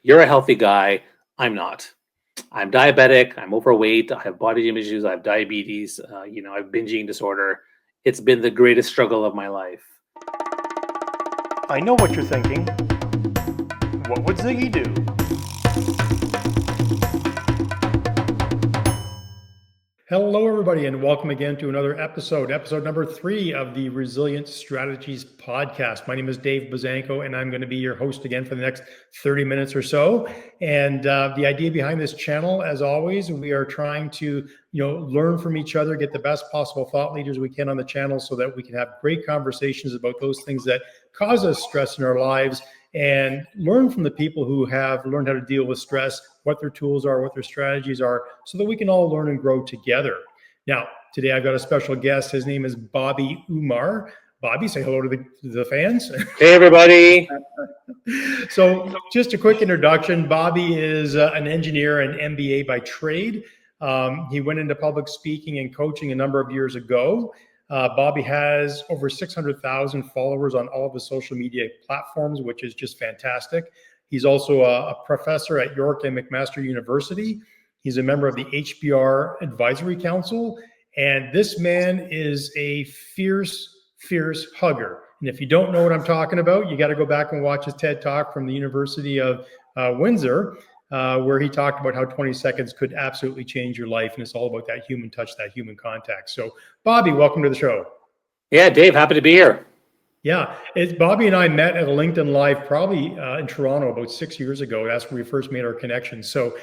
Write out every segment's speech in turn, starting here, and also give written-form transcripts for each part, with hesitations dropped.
you're a healthy guy. I'm not. I'm diabetic. I'm overweight. I have body image issues. I have diabetes. I have binge eating disorder. It's been the greatest struggle of my life. I know what you're thinking. What would Ziggy do? Hello, everybody, and welcome again to another episode number 3 of the Resilient Strategies podcast. My name is Dave Bazanko, and I'm going to be your host again for the next 30 minutes or so. And the idea behind this channel, as always, we are trying to learn from each other, get the best possible thought leaders we can on the channel so that we can have great conversations about those things that cause us stress in our lives, and learn from the people who have learned how to deal with stress, what their tools are, what their strategies are, so that we can all learn and grow together. Now, today I've got a special guest. His name is Bobby Umar. Bobby, say hello to the fans. Hey, everybody. So just a quick introduction. Bobby is an engineer and MBA by trade. He went into public speaking and coaching a number of years ago. Bobby has over 600,000 followers on all of the social media platforms, which is just fantastic. He's also a professor at York and McMaster University. He's a member of the HBR Advisory Council. And this man is a fierce hugger. And if you don't know what I'm talking about, you got to go back and watch his TED Talk from the University of Windsor, where he talked about how 20 seconds could absolutely change your life. And it's all about that human touch, that human contact. So, Bobby, welcome to the show. Yeah, Dave, happy to be here. Yeah, Bobby and I met at a LinkedIn Live probably in Toronto about 6 years ago. That's where we first made our connection. So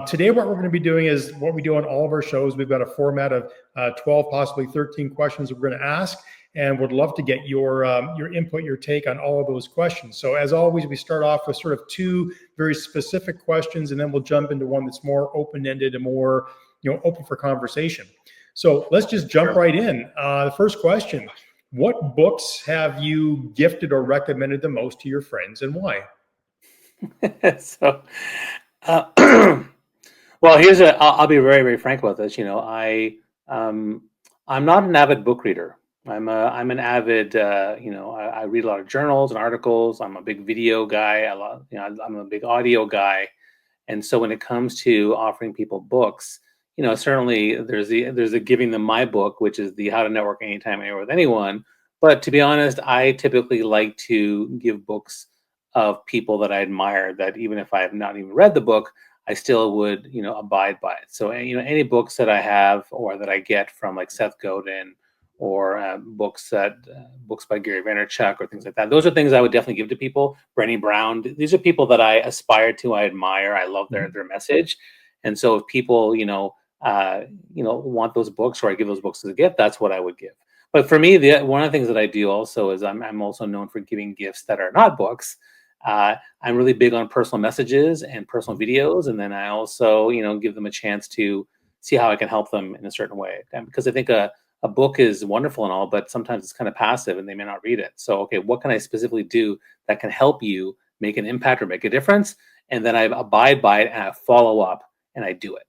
today what we're going to be doing is what we do on all of our shows. We've got a format of 12, possibly 13 questions that we're going to ask, and would love to get your input, your take on all of those questions. So as always, we start off with sort of 2 very specific questions, and then we'll jump into one that's more open-ended and more open for conversation. So let's just jump right in. The first question. What books have you gifted or recommended the most to your friends, and why? So, well, I'll be very, very frank about this. I'm not an avid book reader. I'm an avid, I read a lot of journals and articles. I'm a big video guy. I'm a big audio guy. And so when it comes to offering people books, certainly there's the giving them my book, which is the How to Network Anytime, Anywhere with Anyone. But to be honest, I typically like to give books of people that I admire, that even if I have not even read the book, I still would, abide by it. So, any books that I have or that I get from like Seth Godin or books by Gary Vaynerchuk or things like that, those are things I would definitely give to people. Brené Brown, these are people that I aspire to, I admire, I love their message. And so if people, want those books, or I give those books as a gift, that's what I would give. But for me, one of the things that I do also is I'm also known for giving gifts that are not books. I'm really big on personal messages and personal videos, and then I also, give them a chance to see how I can help them in a certain way. And because I think a book is wonderful and all, but sometimes it's kind of passive and they may not read it. So, okay, what can I specifically do that can help you make an impact or make a difference? And then I abide by it and I follow up and I do it.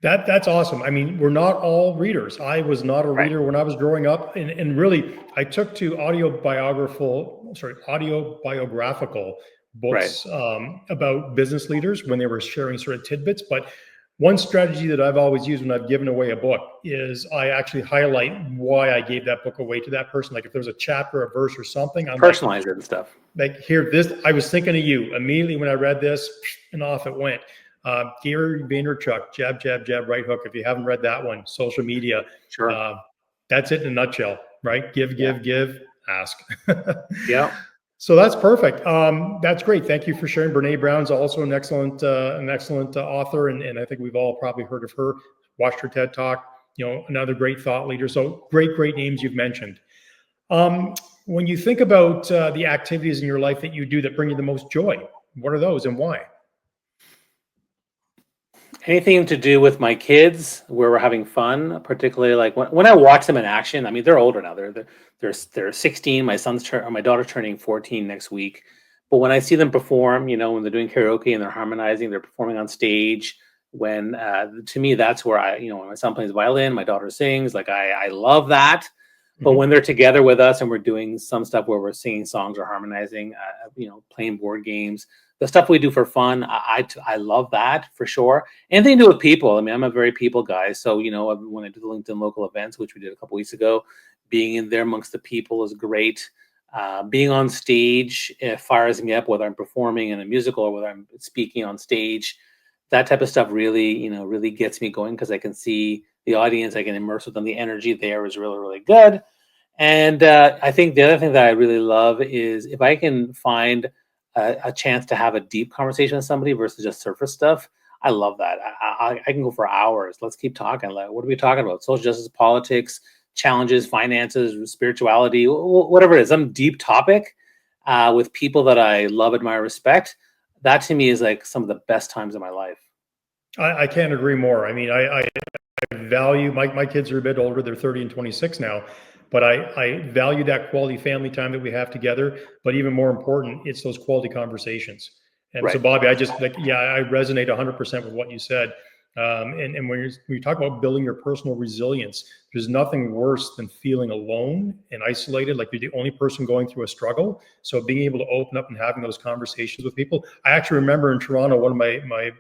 That's awesome. I mean, we're not all readers. I was not a reader when I was growing up, and really, I took to autobiographical books about business leaders when they were sharing sort of tidbits. But one strategy that I've always used when I've given away a book is I actually highlight why I gave that book away to that person. Like if there's a chapter, a verse, or something, I'm personalize it and stuff. Like here, I was thinking of you immediately when I read this, and off it went. Gary Vaynerchuk, jab, jab, jab, right hook. If you haven't read that one, social media. Sure. That's it in a nutshell, right? Give, ask. Yeah. So that's perfect. That's great. Thank you for sharing. Brené Brown's also an excellent author, and I think we've all probably heard of her, watched her TED Talk. Another great thought leader. So great names you've mentioned. When you think about the activities in your life that you do that bring you the most joy, what are those and why? Anything to do with my kids where we're having fun, particularly like when I watch them in action. I mean, they're older now. They're 16. My daughter's turning 14 next week. But when I see them perform, when they're doing karaoke and they're harmonizing, they're performing on stage. When to me, that's where when my son plays violin, my daughter sings. Like I love that. But when they're together with us and we're doing some stuff where we're singing songs or harmonizing, playing board games, the stuff we do for fun, I love that for sure. Anything to do with people. I mean, I'm a very people guy. So, when I do the LinkedIn local events, which we did a couple weeks ago, being in there amongst the people is great. Being on stage, it fires me up, whether I'm performing in a musical or whether I'm speaking on stage. That type of stuff really, really gets me going because I can see the audience, I can immerse with them. The energy there is really, really good. And I think the other thing that I really love is if I can find a chance to have a deep conversation with somebody versus just surface stuff. I love that. I can go for hours. Let's keep talking. Like, what are we talking about? Social justice, politics, challenges, finances, spirituality, whatever it is. Some deep topic with people that I love, admire, respect. That to me is like some of the best times of my life. I can't agree more. I mean, I value my kids are a bit older; they're 30 and 26 now, but I value that quality family time that we have together. But even more important, it's those quality conversations. And so, Right. Bobby, I just like, yeah, I resonate 100% with what you said. And when you talk about building your personal resilience, there's nothing worse than feeling alone and isolated, like you're the only person going through a struggle. So being able to open up and having those conversations with people. I actually remember in Toronto, one of my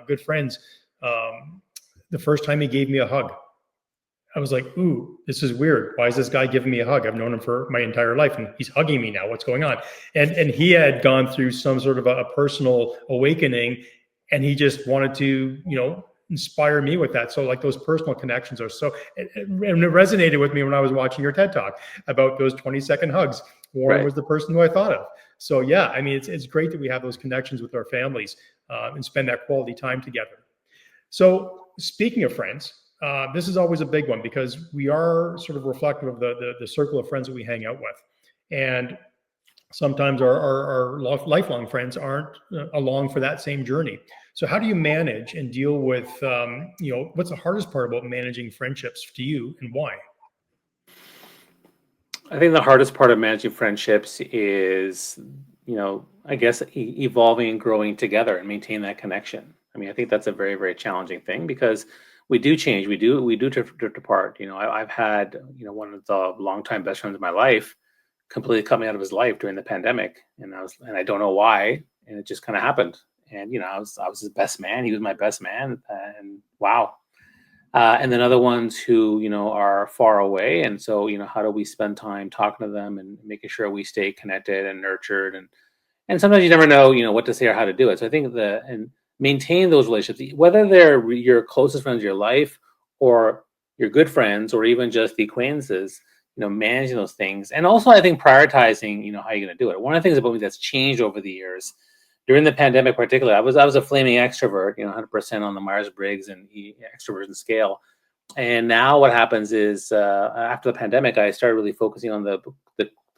good friends, the first time he gave me a hug, I was like, ooh, this is weird. Why is this guy giving me a hug? I've known him for my entire life and he's hugging me now. What's going on? And he had gone through some sort of a personal awakening and he just wanted to, inspire me with that. So like those personal connections are so, and it resonated with me when I was watching your TED Talk about those 20-second hugs. Warren Right. was the person who I thought of. So yeah, I mean, it's great that we have those connections with our families and spend that quality time together. So speaking of friends, this is always a big one because we are sort of reflective of the circle of friends that we hang out with. And sometimes our lifelong friends aren't along for that same journey. So how do you manage and deal with, what's the hardest part about managing friendships to you and why? I think the hardest part of managing friendships is, I guess evolving and growing together and maintain that connection. I mean, I think that's a very, very challenging thing because we do change. We do drift apart. I've had, one of the longtime best friends of my life completely cut me out of his life during the pandemic, and I don't know why, and it just kind of happened. And I was his best man. He was my best man, and wow. And then other ones who are far away, and so how do we spend time talking to them and making sure we stay connected and nurtured, and sometimes you never know what to say or how to do it. So I think and maintain those relationships, whether they're your closest friends of your life or your good friends or even just the acquaintances. Managing those things, and also I think prioritizing how you're going to do it. One of the things about me that's changed over the years during the pandemic, particularly, I was a flaming extrovert, 100% on the Myers-Briggs and extroversion scale. And now what happens is after the pandemic, I started really focusing on the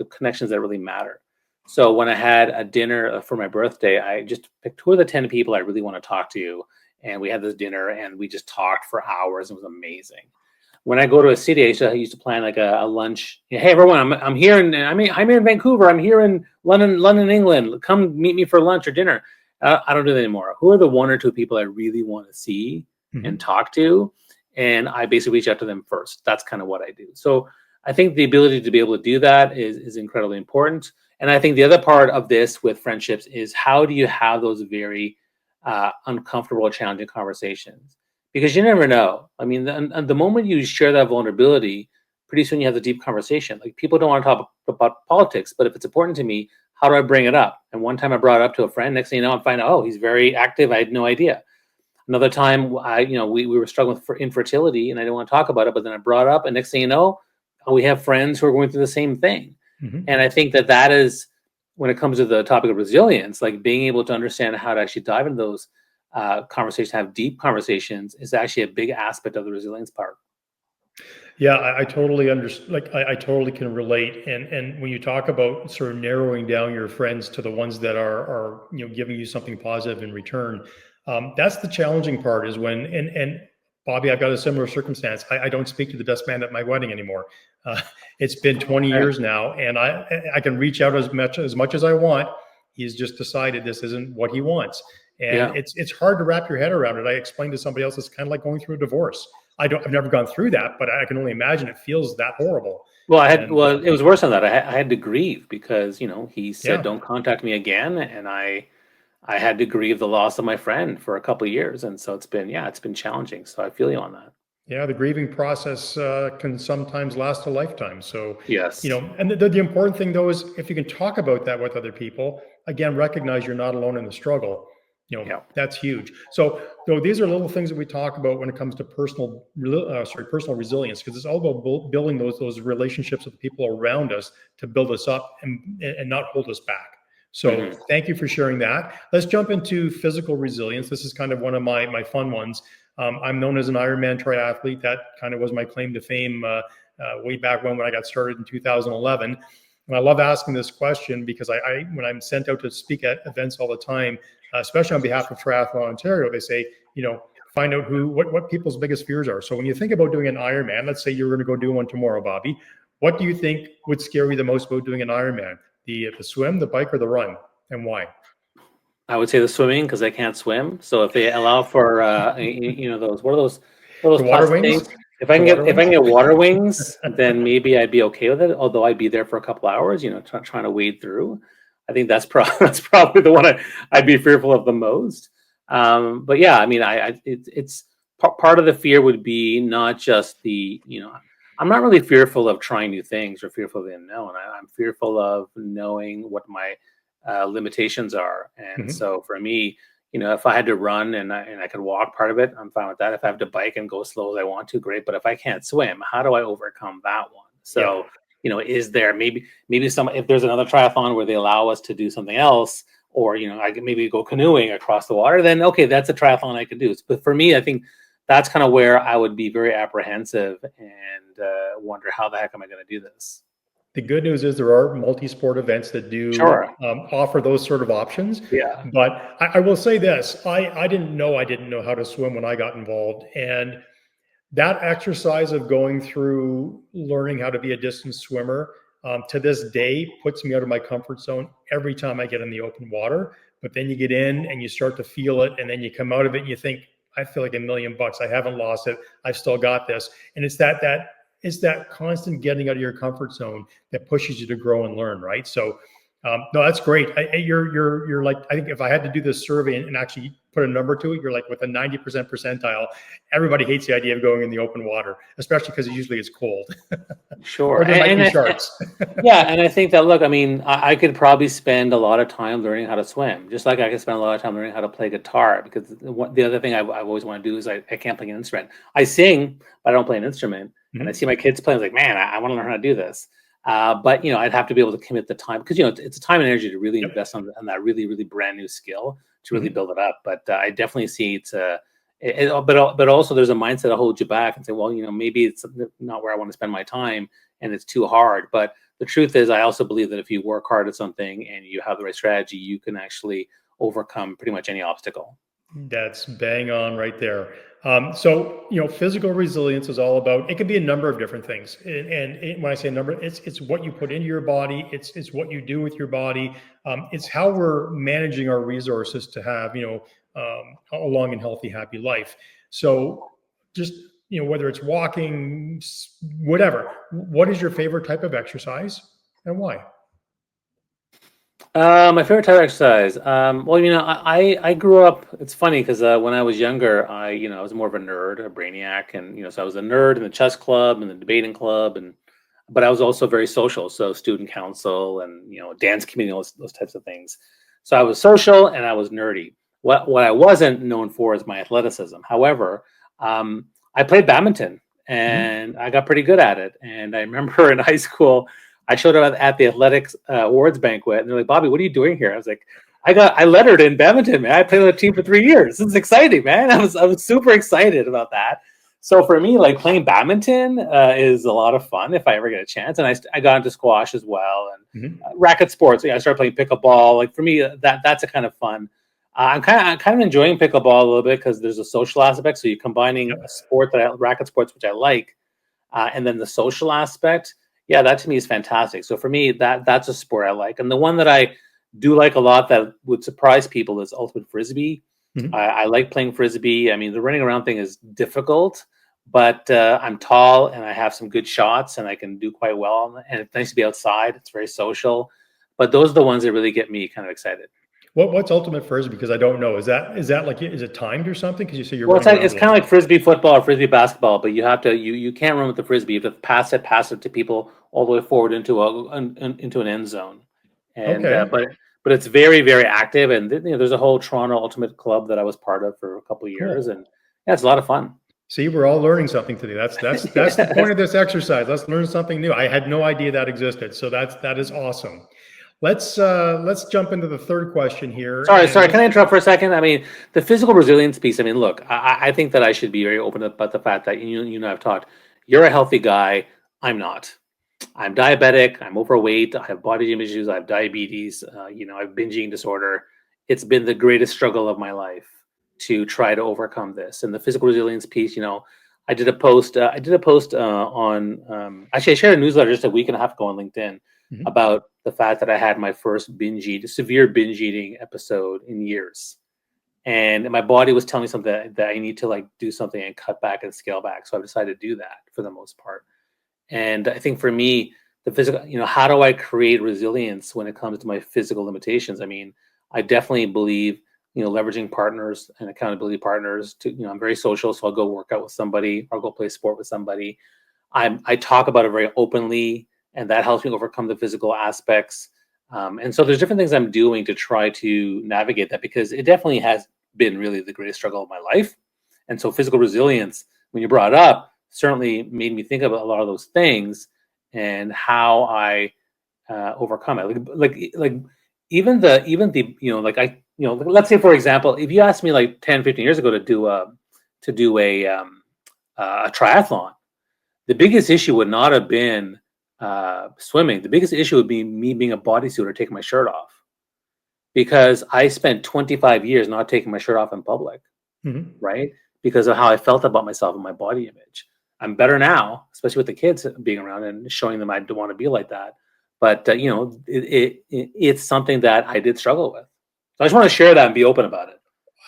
connections that really matter. So when I had a dinner for my birthday, I just picked who are the 10 people I really want to talk to. And we had this dinner and we just talked for hours. It was amazing. When I go to a city, I used to plan like a lunch. Hey, everyone, I'm here and I'm here in Vancouver. I'm here in London, England. Come meet me for lunch or dinner. I don't do that anymore. Who are the one or two people I really want to see and talk to? And I basically reach out to them first. That's kind of what I do. So I think the ability to be able to do that is incredibly important. And I think the other part of this with friendships is how do you have those very uncomfortable or challenging conversations? Because you never know. I mean, the moment you share that vulnerability, pretty soon you have a deep conversation. Like people don't want to talk about politics, but if it's important to me, how do I bring it up? And one time I brought it up to a friend. Next thing you know, I find out, oh, he's very active. I had no idea. Another time, we were struggling with infertility, and I didn't want to talk about it. But then I brought it up, and next thing you know, we have friends who are going through the same thing. And I think that is when it comes to the topic of resilience, like being able to understand how to actually dive into those conversations, have deep conversations, is actually a big aspect of the resilience part. Yeah, I totally understand. Like, I totally can relate. And when you talk about sort of narrowing down your friends to the ones that are giving you something positive in return, that's the challenging part. Is when and Bobby, I've got a similar circumstance. I don't speak to the best man at my wedding anymore. It's been 20 Right. years now, and I can reach out as much as I want. He's just decided this isn't what he wants, and Yeah. it's hard to wrap your head around it. I explained to somebody else it's kind of like going through a divorce. I've never gone through that, but I can only imagine it feels that horrible. Well, And it was worse than that. I had to grieve because he said, yeah, "Don't contact me again," and I I had to grieve the loss of my friend for a couple of years, and so it's been challenging. So I feel you on that. Yeah, the grieving process can sometimes last a lifetime. So, Yes. and the important thing though is if you can talk about that with other people, again, recognize you're not alone in the struggle. Yeah. That's huge. So, though these are little things that we talk about when it comes to personal resilience, because it's all about building those relationships with the people around us to build us up and not hold us back. So, Hmm. thank you for sharing that. Let's jump into physical resilience. This is kind of one of my fun ones. I'm known as an Ironman triathlete. That kind of was my claim to fame way back when I got started in 2011. And I love asking this question because when I'm sent out to speak at events all the time, especially on behalf of Triathlon Ontario, they say, find out what people's biggest fears are. So when you think about doing an Ironman, let's say you're going to go do one tomorrow, Bobby. What do you think would scare you the most about doing an Ironman? The swim, the bike, or the run, and why? I would say the swimming because I can't swim. So if they allow for those what are The those water plastic wings, things? If I the can water get wings. water wings, then maybe I'd be okay with it. Although I'd be there for a couple hours, trying to wade through. I think that's probably the one I'd be fearful of the most. But yeah, I mean, it's part of the fear would be not just I'm not really fearful of trying new things or fearful of the unknown. I'm fearful of knowing what my limitations are. And Mhm. so for me, if I had to run and I could walk part of it, I'm fine with that. If I have to bike and go as slow as I want to, great. But if I can't swim, how do I overcome that one? Yeah. So, is there maybe if there's another triathlon where they allow us to do something else, or I could maybe go canoeing across the water, then okay, that's a triathlon I could do. But for me, I think that's kind of where I would be very apprehensive and wonder how the heck am I going to do this? The good news is there are multi-sport events that do Sure. offer those sort of options. Yeah. But I will say this: I didn't know how to swim when I got involved, and that exercise of going through learning how to be a distance swimmer to this day puts me out of my comfort zone every time I get in the open water. But then you get in and you start to feel it, and then you come out of it and you think, I feel like $1,000,000. I haven't lost it. I've still got this. And it's that constant getting out of your comfort zone that pushes you to grow and learn, right? So no, that's great. You're like, I think if I had to do this survey and actually put a number to it, you're like with a 90% percentile. Everybody hates the idea of going in the open water, especially because usually it's cold Sure. or there might be sharks. Yeah, and I think that look, I mean, I could probably spend a lot of time learning how to swim, just like I could spend a lot of time learning how to play guitar. Because the other thing I've always want to do is I can't play an instrument. I sing, but I don't play an instrument. And I Mhm. see my kids playing, I was like, man, I want to learn how to do this. But I'd have to be able to commit the time because it's a time and energy to really Yep. invest on that really really brand new skill to really Mhm. build it up. But I definitely see but also there's a mindset that holds you back and say, well, maybe it's not where I want to spend my time and it's too hard. But the truth is, I also believe that if you work hard at something and you have the right strategy, you can actually overcome pretty much any obstacle. That's bang on right there. So, physical resilience is all about, it can be a number of different things. When I say number, it's what you put into your body, it's what you do with your body, it's how we're managing our resources to have, a long and healthy, happy life. So, just, whether it's walking, whatever, what is your favorite type of exercise and why? My favorite type of exercise. Well, I grew up. It's funny because when I was younger, I was more of a nerd, a brainiac, and so I was a nerd in the chess club and the debating club, but I was also very social, so student council and dance community, those types of things. So I was social and I was nerdy. What I wasn't known for is my athleticism. However, I played badminton Mhm. and I got pretty good at it. And I remember in high school. I showed up at the athletics awards banquet, and they're like, "Bobby, what are you doing here?" I was like, I lettered in badminton, man. I played on the team for 3 years. This is exciting, man. I was super excited about that. So for me, like playing badminton is a lot of fun if I ever get a chance. And I got into squash as well and Mhm. racket sports. I started playing pickleball. Like for me, that's a kind of fun. I'm kind of enjoying pickleball a little bit because there's a social aspect. So you're combining a sport racket sports, which I like, and then the social aspect, yeah, that to me is fantastic. So for me, that's a sport I like, and the one that I do like a lot that would surprise people is ultimate frisbee. I, Mhm. I like playing frisbee. I mean, the running around thing is difficult, but I'm tall and I have some good shots and I can do quite well. And it's nice to be outside. It's very social. But those are the ones that really get me kind of excited. What's ultimate frisbee? Because I don't know. Is that like, is it timed or something? Because you say you're Well, it's running like, around it's a kind lot. of like frisbee football or frisbee basketball, but you have to you can't run with the frisbee. You have to pass it to people all the way forward into an end zone, and Okay, but it's very very active. And there's a whole Toronto Ultimate Club that I was part of for a couple of years, cool. and yeah, it's a lot of fun. See, we're all learning something today. That's the point Yes. of this exercise. Let's learn something new. I had no idea that existed. So that is awesome. Let's jump into the third question here. And Sorry. Can I interrupt for a second? I mean, the physical resilience piece. I mean, look, I think that I should be very open about the fact that you and I've talked. You're a healthy guy. I'm not. I'm diabetic. I'm overweight. I have body image issues. I have diabetes. I have binge eating disorder. It's been the greatest struggle of my life to try to overcome this. And the physical resilience piece. I did a post. On. Actually, I shared a newsletter just a week and a half ago on LinkedIn Mhm. about the fact that I had my first severe binge eating episode in years, and my body was telling me something that I need to like do something and cut back and scale back. So I've decided to do that for the most part. And I think for me, the physical, how do I create resilience when it comes to my physical limitations? I mean, I definitely believe, leveraging partners and accountability partners to, I'm very social. So I'll go work out with somebody or go play sport with somebody. I talk about it very openly, and that helps me overcome the physical aspects. And so there's different things I'm doing to try to navigate that, because it definitely has been really the greatest struggle of my life. And so physical resilience, when you brought it up, certainly made me think about a lot of those things and how I overcome it. Like even the like let's say for example, if you asked me like 10, 15 years ago to do a triathlon, the biggest issue would not have been swimming. The biggest issue would be me being a bodysuiter taking my shirt off, because I spent 25 years not taking my shirt off in public, Mhm. right? Because of how I felt about myself and my body image. I'm better now, especially with the kids being around and showing them I don't want to be like that. But it's something that I did struggle with. So I just want to share that and be open about it.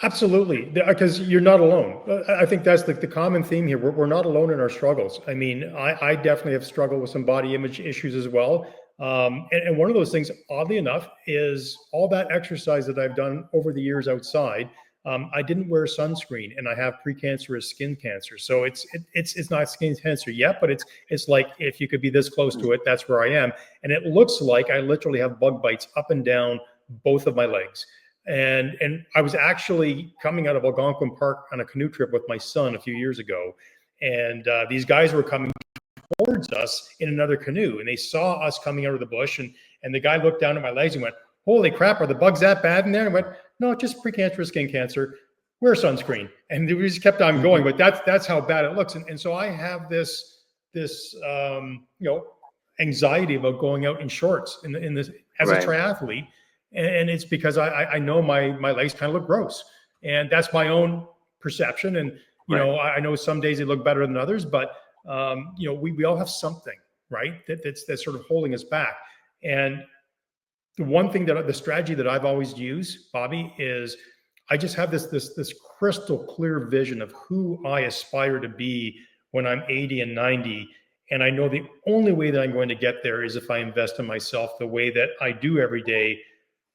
Absolutely, because you're not alone. I think that's the common theme here. We're not alone in our struggles. I mean, I definitely have struggled with some body image issues as well. And one of those things, oddly enough, is all that exercise that I've done over the years outside. I didn't wear sunscreen, and I have precancerous skin cancer. So it's not skin cancer yet, but it's like, if you could be this close to it, that's where I am. And it looks like I literally have bug bites up and down both of my legs. And I was actually coming out of Algonquin Park on a canoe trip with my son a few years ago, and these guys were coming towards us in another canoe, and they saw us coming out of the bush, and the guy looked down at my legs and went, "Holy crap, are the bugs that bad in there?" And I went, "No, just precancerous skin cancer. Wear sunscreen." And we just kept on going, but that's how bad it looks. And so I have this anxiety about going out in shorts in this as a Right, triathlete, and it's because I know my legs kind of look gross, and that's my own perception. And right, I know some days they look better than others, but we all have something, right, that's sort of holding us back. And the one thing that the strategy that I've always used, Bobby, is I just have this crystal clear vision of who I aspire to be when I'm 80 and 90. And I know the only way that I'm going to get there is if I invest in myself the way that I do every day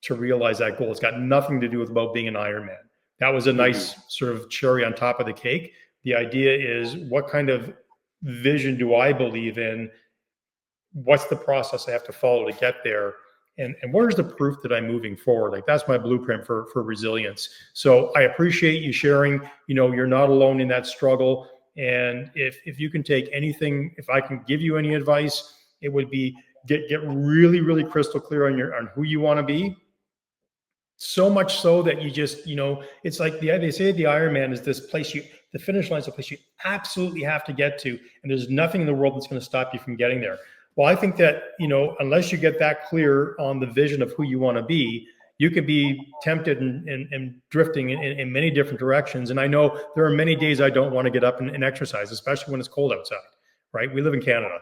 to realize that goal. It's got nothing to do with about being an Ironman. That was a hmm, nice sort of cherry on top of the cake. The idea is, what kind of vision do I believe in? What's the process I have to follow to get there? And where's the proof that I'm moving forward? Like, that's my blueprint for resilience. So I appreciate you sharing. You're not alone in that struggle. And if you can take anything, if I can give you any advice, it would be get really, really crystal clear on who you want to be. So much so that you just, it's like they say the Ironman is this place, the finish line is a place you absolutely have to get to, and there's nothing in the world that's going to stop you from getting there. Well, I think that, unless you get that clear on the vision of who you want to be, you could be tempted and drifting in many different directions. And I know there are many days I don't want to get up and exercise, especially when it's cold outside, right? We live in Canada.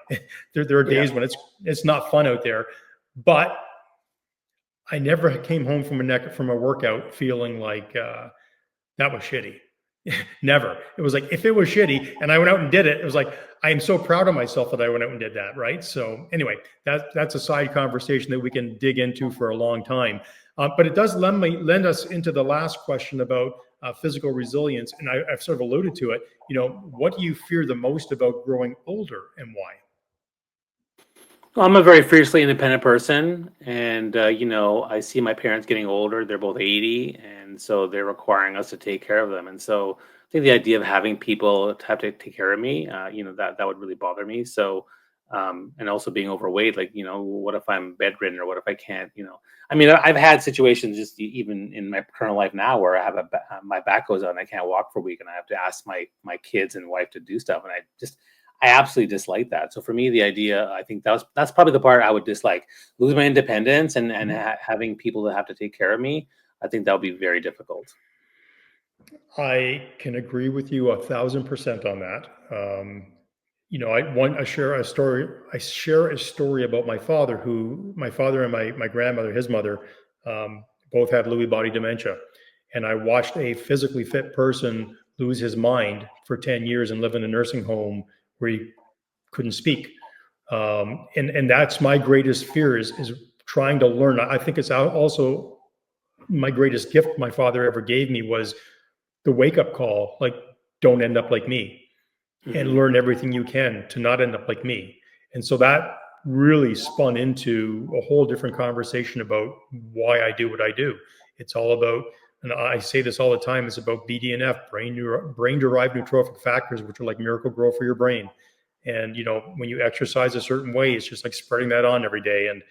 There are yeah, days when it's not fun out there, but I never came home from a workout feeling like that was shitty. Never. It was like, if it was shitty and I went out and did it, it was like, I am so proud of myself that I went out and did that. Right. So anyway, that's a side conversation that we can dig into for a long time. But it does lend us into the last question about physical resilience. And I've sort of alluded to it. What do you fear the most about growing older and why? Well, I'm a very fiercely independent person, and I see my parents getting older. They're both 80, and so they're requiring us to take care of them. And so I think the idea of having people to have to take care of me, that would really bother me. So, and also being overweight, like what if I'm bedridden or what if I can't? I mean, I've had situations just even in my current life now where I have my back goes out and I can't walk for a week, and I have to ask my kids and wife to do stuff, and I absolutely dislike that. So for me, the idea, I think that's probably the part I would dislike: lose my independence and having people that have to take care of me. I think that would be very difficult. I can agree with you 1,000% on that. I share a story. I share a story about my father, my father and my grandmother, his mother, both had Lewy body dementia, and I watched a physically fit person lose his mind for 10 years and live in a nursing home where he couldn't speak. And that's my greatest fear is trying to learn. I think it's also my greatest gift my father ever gave me was the wake up call, like, don't end up like me, and Hmm. learn everything you can to not end up like me. And so that really spun into a whole different conversation about why I do what I do. It's all about, and I say this all the time, it's about BDNF, brain derived neurotrophic factors, which are like miracle grow for your brain. And when you exercise a certain way, it's just like spreading that on every day. And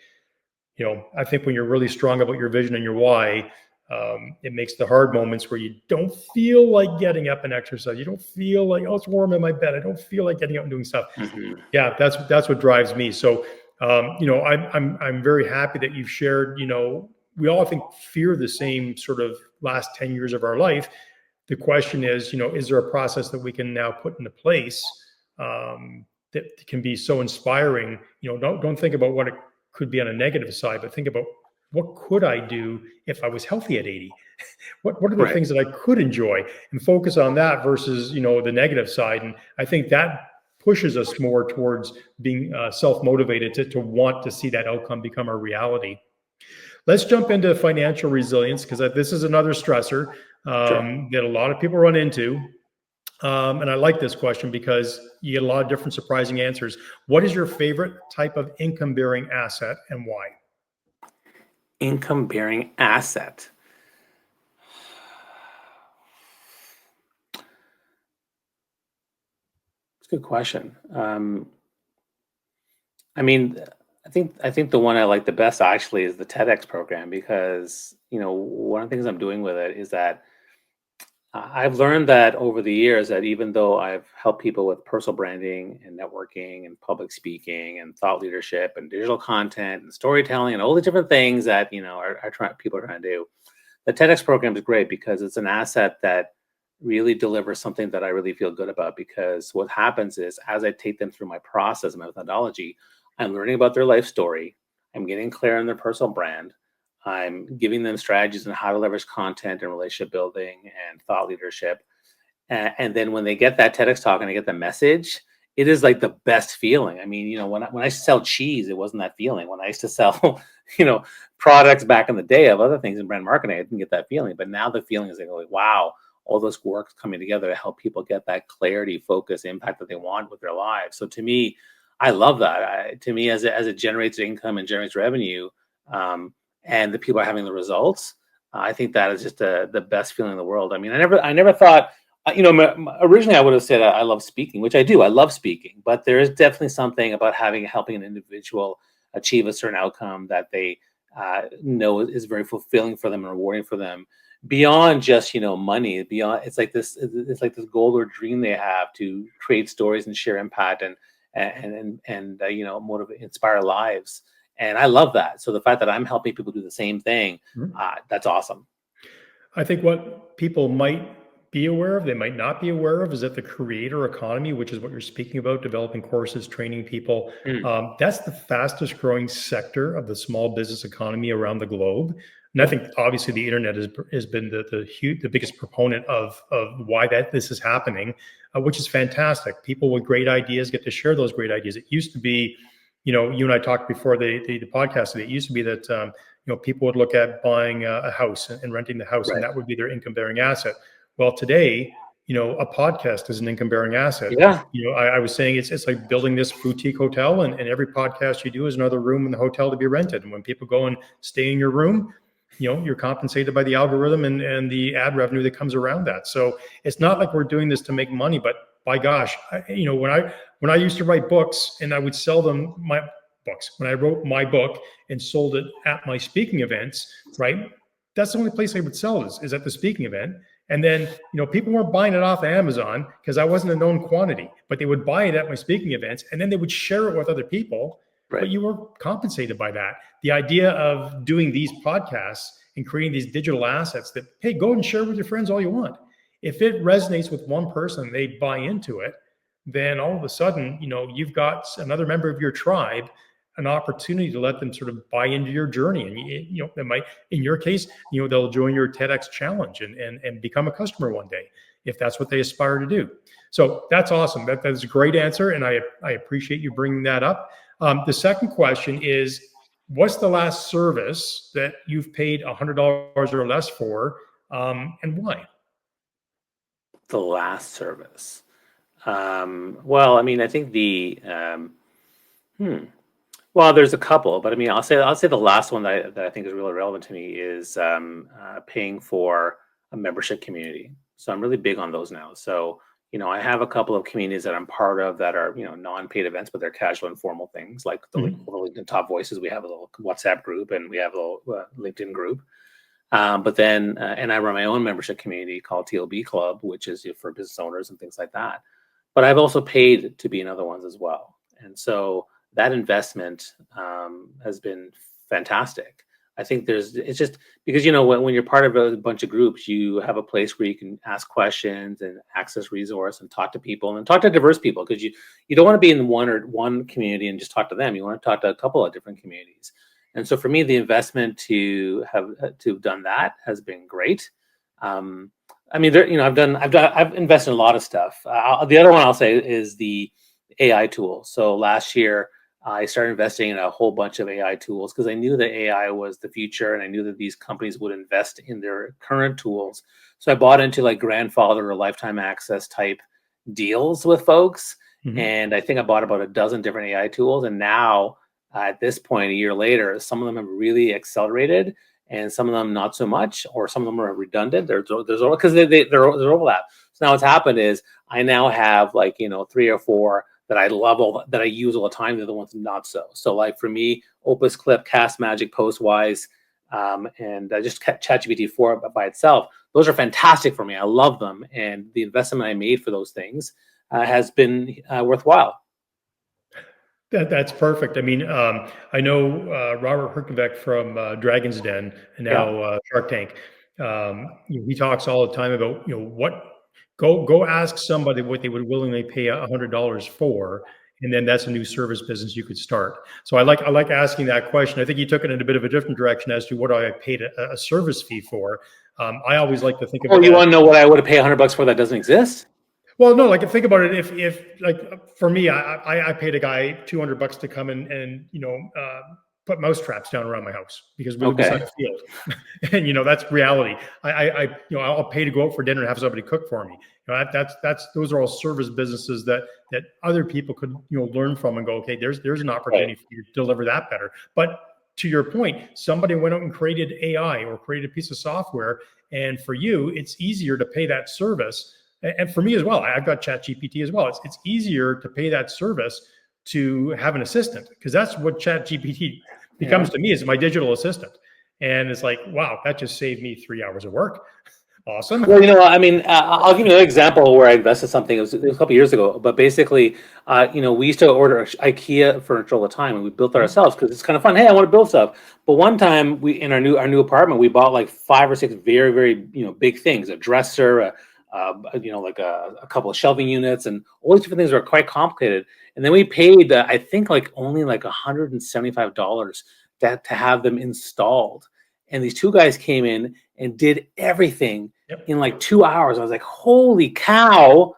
I think when you're really strong about your vision and your why, it makes the hard moments where you don't feel like getting up and exercise. You don't feel like, oh, it's warm in my bed. I don't feel like getting up and doing stuff. Hmm. Yeah, that's what drives me. So, I'm very happy that you've shared. We all, I think, fear the same sort of last 10 years of our life. The question is, is there a process that we can now put into place that can be so inspiring? Don't think about what it could be on a negative side, but think about what could I do if I was healthy at 80? What are the Right. things that I could enjoy, and focus on that versus the negative side. And I think that pushes us more towards being self-motivated to want to see that outcome become a reality. Let's jump into financial resilience, because this is another stressor Sure. that a lot of people run into. And I like this question because you get a lot of different surprising answers. What is your favorite type of income bearing asset and why? Income bearing asset. It's a good question. I mean, I think the one I like the best actually is the TEDx program, because one of the things I'm doing with it is that I've learned that over the years that even though I've helped people with personal branding and networking and public speaking and thought leadership and digital content and storytelling and all the different things that people are trying to do, the TEDx program is great because it's an asset that really delivers something that I really feel good about. Because what happens is, as I take them through my process, my methodology, I'm learning about their life story. I'm getting clear on their personal brand. I'm giving them strategies on how to leverage content and relationship building and thought leadership. And then when they get that TEDx talk and they get the message, it is like the best feeling. I mean, when I used to sell cheese, it wasn't that feeling. When I used to sell, you know, products back in the day of other things in brand marketing, I didn't get that feeling. But now the feeling is like, wow, all this work's coming together to help people get that clarity, focus, impact that they want with their lives. So to me, I love that. To me, as it generates income and generates revenue, um, and the people are having the results, I think that is just the best feeling in the world. I mean, I never thought originally I would have said I love speaking, which I do. I love speaking, but there is definitely something about helping an individual achieve a certain outcome that they know is very fulfilling for them and rewarding for them, beyond just money. Beyond, it's like this goal or dream they have to create stories and share impact and motivate, inspire lives. And I love that. So the fact that I'm helping people do the same thing, that's awesome. I think what people might be aware of, they might not be aware of, is that the creator economy, which is what you're speaking about, developing courses, training people, Mm, that's the fastest growing sector of the small business economy around the globe. And I yeah. think obviously the internet has been the biggest proponent of why this is happening, which is fantastic. People with great ideas get to share those great ideas. It used to be, you and I talked before the podcast. It used to be that people would look at buying a house and renting the house, and Right. that would be their income bearing asset. Well, today, a podcast is an income bearing asset. Yeah. I was saying it's like building this boutique hotel, and every podcast you do is another room in the hotel to be rented. And when people go and stay in your room, you're compensated by the algorithm and the ad revenue that comes around that. So it's not like we're doing this to make money, but by gosh, when I used to write books and I would sell them, my books, when I wrote my book and sold it at my speaking events, right? That's the only place I would sell it is at the speaking event. And then, people weren't buying it off Amazon because I wasn't a known quantity, but they would buy it at my speaking events and then they would share it with other people. But Right. you were compensated by that. The idea of doing these podcasts and creating these digital assets that, hey, go and share with your friends all you want. If it resonates with one person, they buy into it, then all of a sudden, you've got another member of your tribe, an opportunity to let them sort of buy into your journey. And, they might, in your case, they'll join your TEDx challenge and become a customer one day, if that's what they aspire to do. So that's awesome. That is a great answer. And I appreciate you bringing that up. The second question is, what's the last service that you've paid $100 or less for, and why? The last service. Well, I mean, I think well, there's a couple, but I mean, I'll say the last one that I think is really relevant to me is paying for a membership community. So I'm really big on those now. So I have a couple of communities that I'm part of that are non-paid events, but they're casual, informal things like the LinkedIn Top Voices. We have a little WhatsApp group and we have a little LinkedIn group. But then, and I run my own membership community called TLB Club, which is for business owners and things like that. But I've also paid to be in other ones as well. And so that investment has been fantastic. I think it's just because, when you're part of a bunch of groups, you have a place where you can ask questions and access resource and talk to people and talk to diverse people, because you don't want to be in one community and just talk to them. You want to talk to a couple of different communities. And so for me, the investment to have done that has been great. I mean, I've invested in a lot of stuff. The other one I'll say is the AI tool. So last year, I started investing in a whole bunch of AI tools because I knew that AI was the future, and I knew that these companies would invest in their current tools. So I bought into like grandfather or lifetime access type deals with folks. Mm-hmm. And I think I bought about a dozen different AI tools. And now at this point, a year later, some of them have really accelerated and some of them not so much, or some of them are redundant. There's because there's overlap. So now what's happened is I now have 3 or 4 that I love that I use all the time. The other ones not so. So like for me, Opus Clip, Cast Magic, Postwise, and I just kept ChatGPT 4 by itself. Those are fantastic for me. I love them, and the investment I made for those things has been worthwhile. That's perfect. I mean, I know Robert Herjavec from Dragon's Den and now Shark Tank. He talks all the time about what go ask somebody what they would willingly pay $100 for, and then that's a new service business you could start. So I like asking that question. I think you took it in a bit of a different direction as to what I paid a service fee for. I always like to think of. Oh, you want to know what I would have paid $100 for that doesn't exist? Well, no, like think about it. If like for me, I paid a guy $200 to come and put mouse traps down around my house because we live beside a field, and that's reality. I'll pay to go out for dinner and have somebody cook for me. Those are all service businesses that other people could learn from and go, okay, there's an opportunity for you to deliver that better. But to your point, somebody went out and created AI or created a piece of software, and for you, it's easier to pay that service. And for me as well, I've got ChatGPT as well. It's easier to pay that service to have an assistant, because that's what ChatGPT becomes to me, is my digital assistant. And it's like, wow, that just saved me 3 hours of work. Awesome. Well, I mean, I'll give you an example where I invested something. It was a couple of years ago, but basically, we used to order IKEA furniture all the time, and we built it ourselves because it's kind of fun. Hey, I want to build stuff. But one time, in our new apartment, we bought like 5 or 6 very, very big things: a dresser, like a couple of shelving units, and all these different things were quite complicated. And then we paid, I think, only $175 to have them installed. And these 2 guys came in and did everything in 2 hours. I was like, holy cow,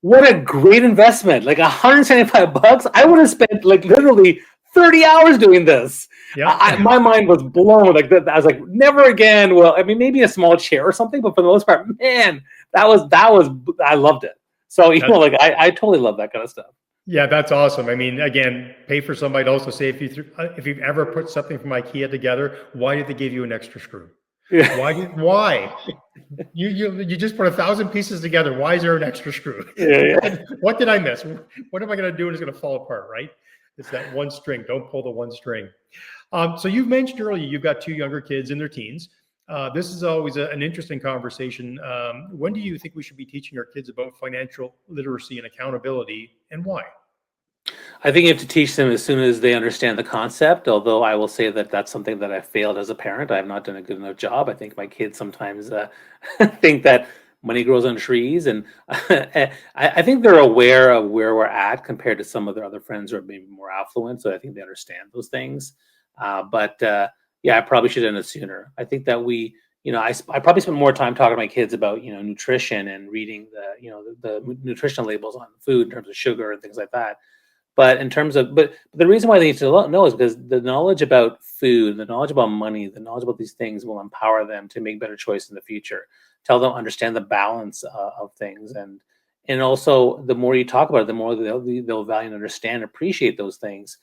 what a great investment. $175. I would have spent literally 30 hours doing this. Yeah. My mind was blown. Like that, I was like, never again. Well, I mean, maybe a small chair or something, but for the most part, man, that was I loved it. So like I totally love that kind of stuff. Yeah, that's awesome. I mean, again, pay for somebody to also say if you've ever put something from IKEA together, why did they give you an extra screw? Yeah. Why? You just put 1,000 pieces together. Why is there an extra screw? Yeah. What did I miss? What am I going to do? And it's going to fall apart, right? It's that one string. Don't pull the one string. So you've mentioned earlier you've got 2 younger kids in their teens. This is always an interesting conversation. When do you think we should be teaching our kids about financial literacy and accountability, and why? I think you have to teach them as soon as they understand the concept. Although I will say that that's something that I failed as a parent. I have not done a good enough job. I think my kids sometimes think that money grows on trees, and I think they're aware of where we're at compared to some of their other friends who are maybe more affluent. So I think they understand those things. But yeah, I probably should have done it sooner. I think that I probably spent more time talking to my kids about nutrition and reading the nutritional labels on food in terms of sugar and things like that. But in terms of, but the reason why they need to know is because the knowledge about food, the knowledge about money, the knowledge about these things will empower them to make better choices in the future. Tell them understand the balance of things, and also the more you talk about it, the more they'll value and understand, appreciate those things.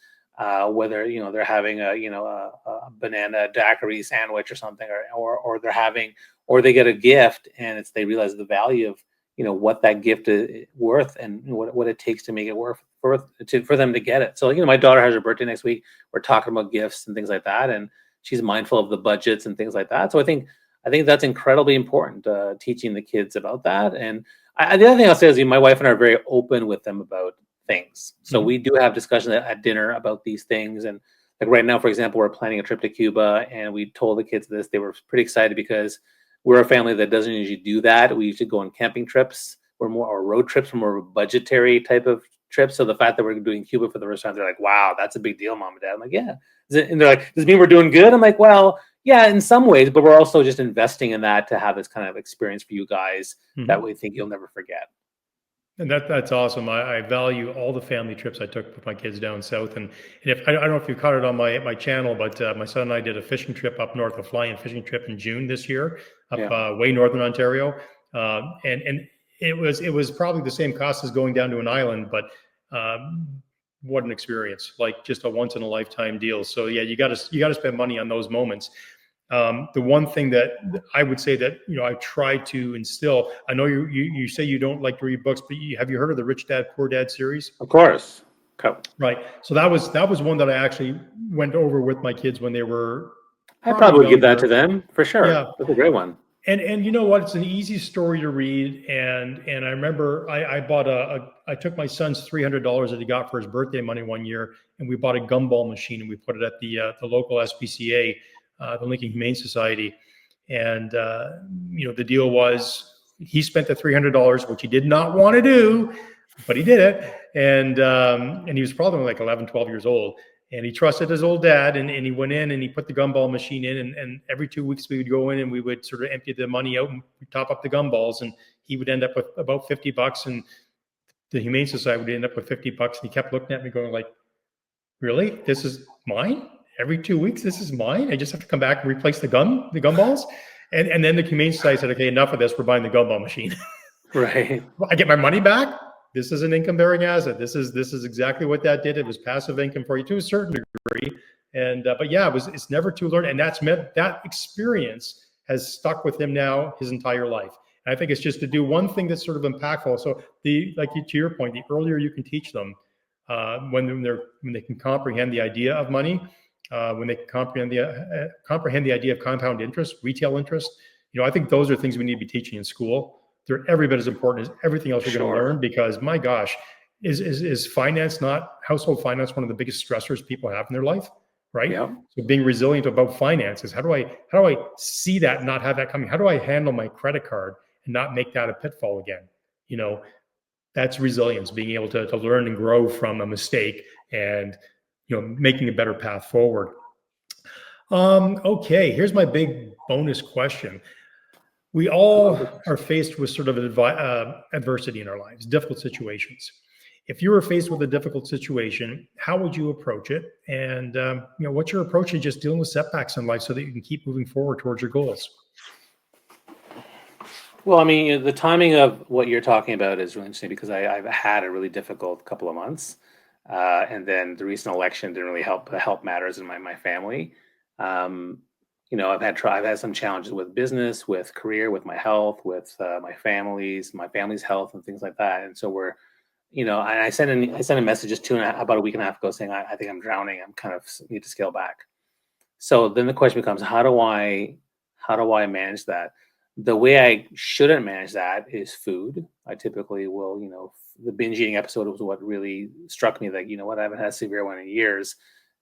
Whether they're having a banana daiquiri sandwich or something, or they're having, or they get a gift and they realize the value of what that gift is worth, and what it takes to make it worth for them to get it. So my daughter has her birthday next week. We're talking about gifts and things like that, and she's mindful of the budgets and things like that. So I think that's incredibly important, teaching the kids about that. And the other thing I'll say is my wife and I are very open with them about things. So we do have discussions at dinner about these things. And like right now, for example, we're planning a trip to Cuba, and we told the kids this. They were pretty excited because we're a family that doesn't usually do that. We usually go on camping trips or road trips, more budgetary type of trips. So the fact that we're doing Cuba for the first time, they're like, wow, that's a big deal, mom and dad. I'm like, yeah. And they're like, does it mean we're doing good? I'm like, well, yeah, in some ways, but we're also just investing in that to have this kind of experience for you guys that we think you'll never forget. And that's awesome. I value all the family trips I took with my kids down south. And if I don't know if you caught it on my channel, but my son and I did a fishing trip up north, a fly-in fishing trip in June this year, up way northern Ontario. And it was probably the same cost as going down to an island, but what an experience! Like just a once in a lifetime deal. So yeah, you got to spend money on those moments. The one thing that I would say that I try to instill. I know you say you don't like to read books, but have you heard of the Rich Dad Poor Dad series? Of course. Okay. Right. So that was one that I actually went over with my kids when they were. I probably would give that to them for sure. Yeah, that's a great one. And you know what? It's an easy story to read. And I remember I took my son's $300 that he got for his birthday money one year, and we bought a gumball machine, and we put it at the local SPCA. The Lincoln Humane Society, and the deal was he spent the $300, which he did not want to do, but he did it, and he was probably like 11, 12 years old, and he trusted his old dad, and he went in and he put the gumball machine in, and every 2 weeks we would go in and we would sort of empty the money out and top up the gumballs, and he would end up with about $50, and the Humane Society would end up with $50, and he kept looking at me going like, really, this is mine? Every 2 weeks, this is mine. I just have to come back and replace the gumballs. And then the Humane Society said, okay, enough of this. We're buying the gumball machine. Right. I get my money back. This is an income bearing asset. This is exactly what that did. It was passive income for you to a certain degree. And but yeah, it's never too late. And that experience has stuck with him now his entire life. And I think it's just to do one thing that's sort of impactful. So to your point, the earlier you can teach them, when they can comprehend the idea of money. When they comprehend the idea of compound interest, retail interest, I think those are things we need to be teaching in school. They're every bit as important as everything else you're going to learn, because my gosh, is household finance one of the biggest stressors people have in their life, right? Yeah. So being resilient about finances, how do I see that and not have that coming? How do I handle my credit card and not make that a pitfall again? That's resilience, being able to learn and grow from a mistake and making a better path forward. Okay, here's my big bonus question. We all are faced with sort of adversity in our lives, difficult situations. If you were faced with a difficult situation, how would you approach it? And what's your approach to just dealing with setbacks in life so that you can keep moving forward towards your goals? Well, I mean, the timing of what you're talking about is really interesting because I've had a really difficult couple of months, and then the recent election didn't really help matters in my family. Um, I've had some challenges with business, with career, with my health, with my family's health, and things like that. And so and I sent a message just about a week and a half ago saying I think I'm drowning. I'm kind of need to scale back. So then the question becomes, how do I manage that? The way I shouldn't manage that is food. I typically will, the binge eating episode was what really struck me. Like, you know what, I haven't had a severe one in years.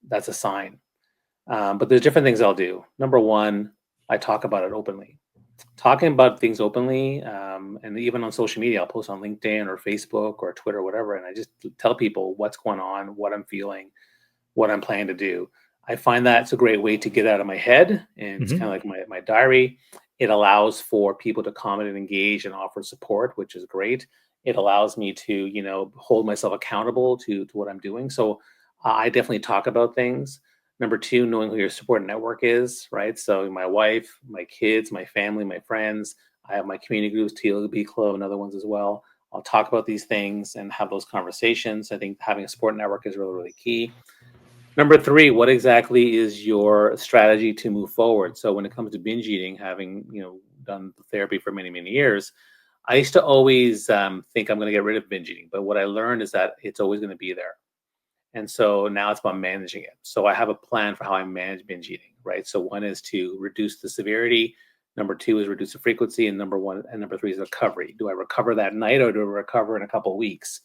That's a sign. But there's different things I'll do. Number one, I talk about it openly. Talking about things openly, and even on social media, I'll post on LinkedIn or Facebook or Twitter or whatever, and I just tell people what's going on, what I'm feeling, what I'm planning to do. I find that it's a great way to get out of my head, and it's kind of like my diary. It allows for people to comment and engage and offer support, which is great. It allows me to, hold myself accountable to what I'm doing. So I definitely talk about things. Number two, knowing who your support network is, right? So my wife, my kids, my family, my friends. I have my community groups, TLB Club, and other ones as well. I'll talk about these things and have those conversations. I think having a support network is really, really key. Number three, what exactly is your strategy to move forward? So when it comes to binge eating, having done therapy for many, many years, I used to always think I'm going to get rid of binge eating, but what I learned is that it's always going to be there. And so now it's about managing it. So I have a plan for how I manage binge eating, right? So one is to reduce the severity. Number two is reduce the frequency. And number three is recovery. Do I recover that night or do I recover in a couple of weeks?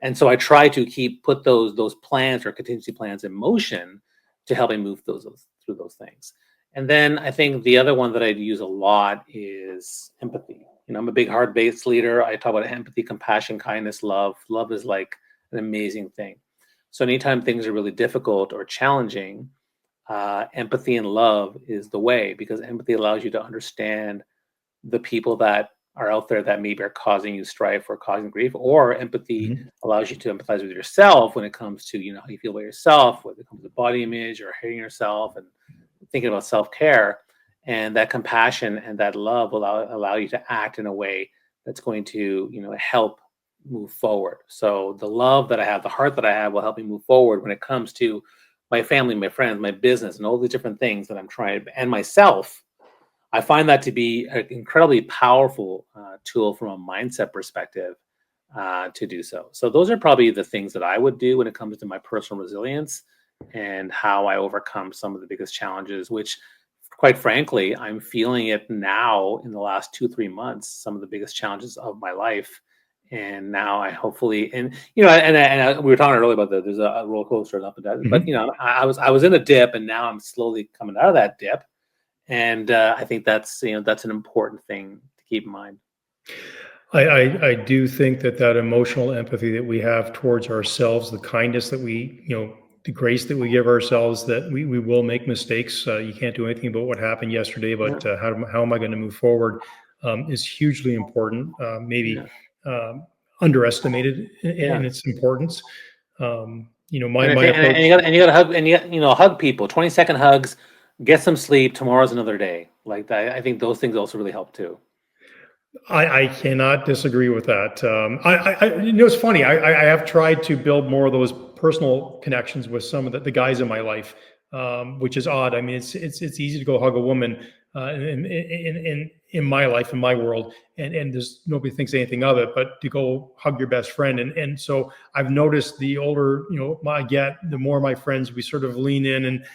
And so I try to put those plans or contingency plans in motion to help me move through those things. And then I think the other one that I use a lot is empathy. I'm a big heart-based leader. I talk about empathy, compassion, kindness, love. Love is like an amazing thing. So anytime things are really difficult or challenging, empathy and love is the way, because empathy allows you to understand the people that are out there that maybe are causing you strife or causing grief, or empathy allows you to empathize with yourself when it comes to, how you feel about yourself, whether it comes to body image or hating yourself and thinking about self-care. And that compassion and that love will allow you to act in a way that's going to, help move forward. So the love that I have, the heart that I have will help me move forward when it comes to my family, my friends, my business, and all the different things that I'm trying to, and myself. I find that to be an incredibly powerful tool from a mindset perspective to do so. So those are probably the things that I would do when it comes to my personal resilience and how I overcome some of the biggest challenges, which quite frankly, I'm feeling it now in the last 2-3 months, some of the biggest challenges of my life. And now I hopefully, we were talking earlier about there's a roller coaster up and down, but I was in a dip and now I'm slowly coming out of that dip. And I think that's an important thing to keep in mind. I do think that emotional empathy that we have towards ourselves, the kindness that the grace that we give ourselves, that we will make mistakes. You can't do anything about what happened yesterday, but how am I going to move forward is hugely important. Maybe underestimated in its importance. My approach. And you got to hug, and hug people. 20-second hugs. Get some sleep. Tomorrow's another day. Like that, I think those things also really help too. I cannot disagree with that. It's funny. I have tried to build more of those personal connections with some of the guys in my life, which is odd. I mean, it's easy to go hug a woman in my life, in my world, and there's nobody thinks anything of it. But to go hug your best friend, and so I've noticed the older I get, the more my friends we sort of lean in and.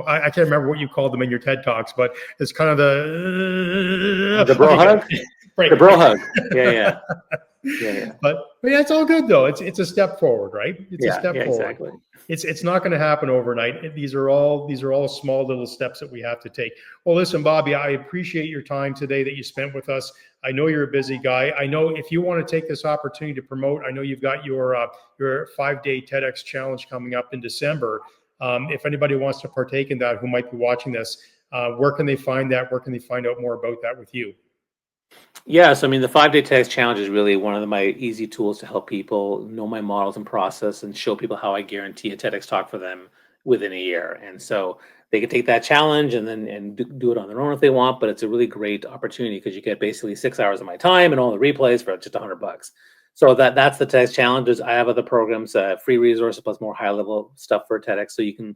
I can't remember what you called them in your TED Talks, but it's kind of the bro hug. The bro hug. Yeah. But yeah, it's all good though. It's a step forward, right? It's a step forward. Exactly. It's not going to happen overnight. These are all small little steps that we have to take. Well, listen, Bobby, I appreciate your time today that you spent with us. I know you're a busy guy. I know if you want to take this opportunity to promote, I know you've got your 5-day TEDx challenge coming up in December. If anybody wants to partake in that, who might be watching this, where can they find that? Where can they find out more about that with you? Yes, I mean the 5-day TEDx challenge is really one of my easy tools to help people know my models and process and show people how I guarantee a TEDx talk for them within a year. And so they can take that challenge and then do it on their own if they want. But it's a really great opportunity because you get basically 6 hours of my time and all the replays for just $100. So that's the TEDx challenge. I have other programs, free resources plus more high level stuff for TEDx. So you can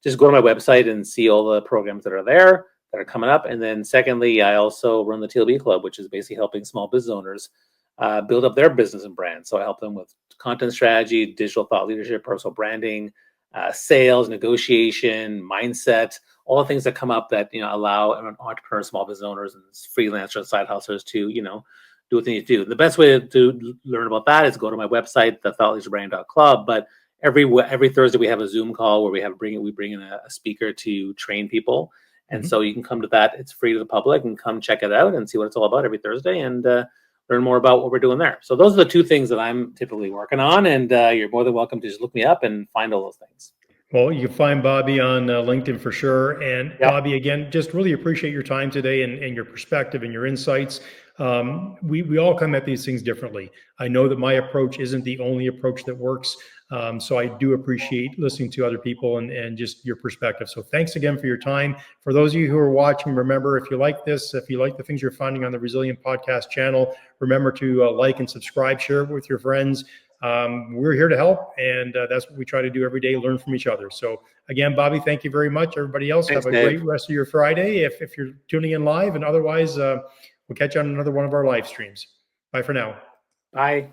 just go to my website and see all the programs that are there that are coming up. And then secondly, I also run the TLB Club, which is basically helping small business owners build up their business and brand. So I help them with content strategy, digital thought leadership, personal branding, sales, negotiation, mindset, all the things that come up that allow entrepreneurs, small business owners, and freelancers, side hustlers to do what they need to do. The best way to learn about that is go to my website, thethoughtleadersbrand.club. But every Thursday we have a Zoom call where we bring in a speaker to train people, and so you can come to that. It's free to the public, and come check it out and see what it's all about every Thursday, and learn more about what we're doing there. So those are the two things that I'm typically working on, and you're more than welcome to just look me up and find all those things. Well, you can find Bobby on LinkedIn for sure. And Yep. Bobby, again, just really appreciate your time today and your perspective and your insights. We all come at these things differently. I know that my approach isn't the only approach that works. So I do appreciate listening to other people and just your perspective. So thanks again for your time. For those of you who are watching, remember, if you like this, if you like the things you're finding on the Resilient Podcast channel, remember to like and subscribe, share it with your friends. We're here to help, and that's what we try to do every day, learn from each other. So again, Bobby, thank you very much. Everybody else, Thanks, have a Dave. great rest of your Friday if you're tuning in live, and otherwise we'll catch you on another one of our live streams. Bye for now. Bye.